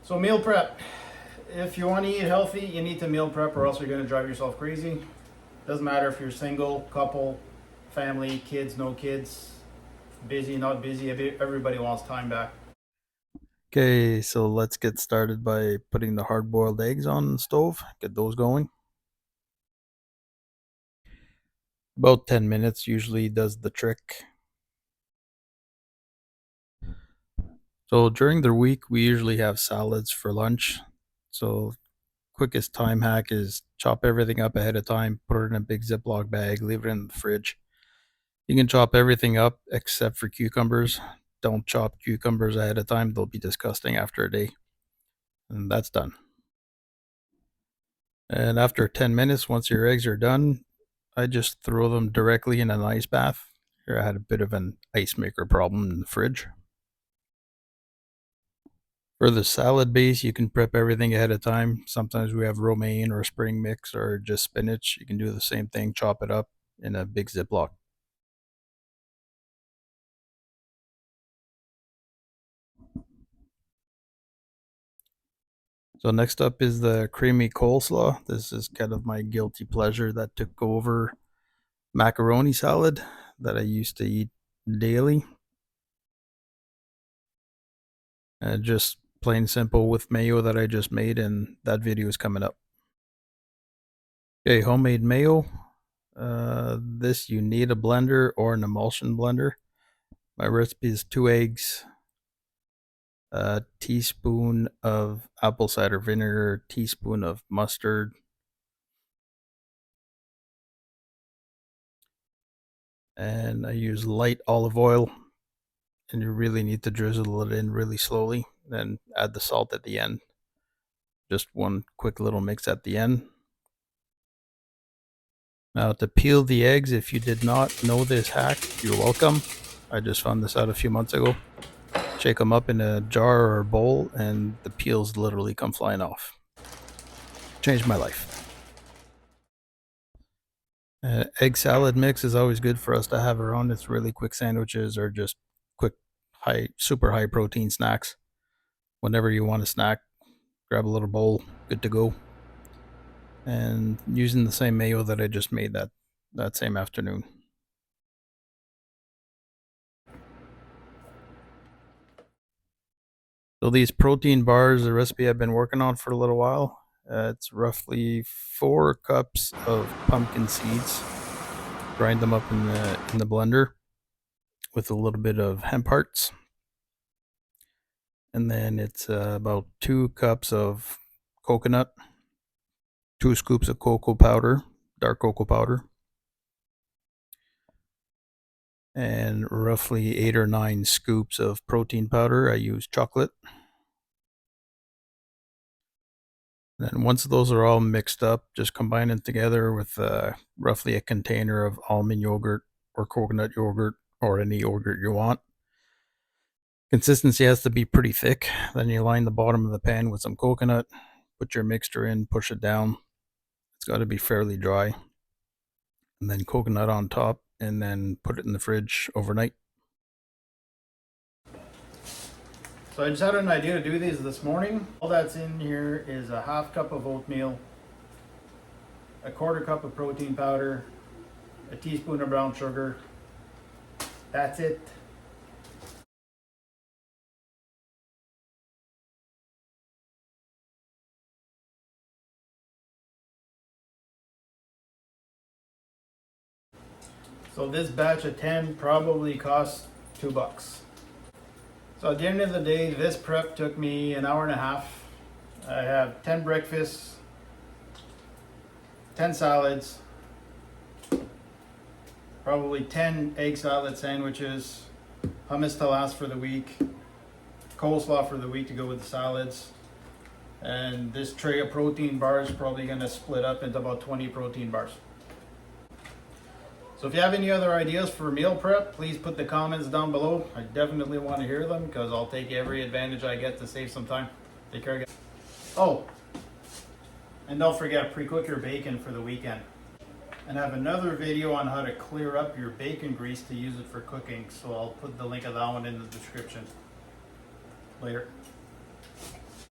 So meal prep. If you want to eat healthy, you need to meal prep or else you're going to drive yourself crazy. Doesn't matter if you're single, couple, family, kids, no kids, busy, not busy. Everybody wants time back. Okay, so let's get started by putting the hard-boiled eggs on the stove. Get those going. About 10 minutes usually does the trick. So during the week, we usually have salads for lunch. So quickest time hack is chop everything up ahead of time, put it in a big Ziploc bag, leave it in the fridge. You can chop everything up except for cucumbers. Don't chop cucumbers ahead of time, they'll be disgusting after a day. And that's done. And after 10 minutes, once your eggs are done, I just throw them directly in an ice bath. Here I had a bit of an ice maker problem in the fridge. For the salad base, you can prep everything ahead of time. Sometimes we have romaine or spring mix or just spinach. You can do the same thing, chop it up in a big Ziploc. So next up is the creamy coleslaw. This is kind of my guilty pleasure that took over macaroni salad that I used to eat daily. Just plain simple with mayo that I just made, and that video is coming up. Okay, homemade mayo. This you need a blender or an emulsion blender. My recipe is 2 eggs, a teaspoon of apple cider vinegar, a teaspoon of mustard, and I use light olive oil. And you really need to drizzle it in really slowly. Then add the salt at the end. Just one quick little mix at the end. Now to peel the eggs, if you did not know this hack, you're welcome. I just found this out a few months ago. Shake them up in a jar or a bowl and the peels literally come flying off. Changed my life. Egg salad mix is always good for us to have around. It's really quick sandwiches or just quick, super high protein snacks. Whenever you want a snack, grab a little bowl, good to go. And using the same mayo that I just made that same afternoon. So these protein bars, the recipe I've been working on for a little while. It's roughly 4 cups of pumpkin seeds. Grind them up in the blender with a little bit of hemp hearts, and then it's about 2 cups of coconut, 2 scoops of cocoa powder, dark cocoa powder, and roughly 8 or 9 scoops of protein powder. I use chocolate. Then once those are all mixed up, just combine them together with roughly a container of almond yogurt or coconut yogurt or any yogurt you want. Consistency has to be pretty thick. Then you line the bottom of the pan with some coconut, put your mixture in, push it down. It's got to be fairly dry. And then coconut on top, and then put it in the fridge overnight. So I just had an idea to do these this morning. All that's in here is a half cup of oatmeal, a quarter cup of protein powder, a teaspoon of brown sugar. That's it. So this batch of 10 probably cost $2. So at the end of the day, this prep took me an hour and a half. I have 10 breakfasts, 10 salads, probably 10 egg salad sandwiches, hummus to last for the week, coleslaw for the week to go with the salads, and this tray of protein bars is probably going to split up into about 20 protein bars. So if you have any other ideas for meal prep, please put the comments down below. I definitely want to hear them because I'll take every advantage I get to save some time. Take care, guys. Oh, and don't forget, pre-cook your bacon for the weekend. And I have another video on how to clear up your bacon grease to use it for cooking. So I'll put the link of that one in the description. Later.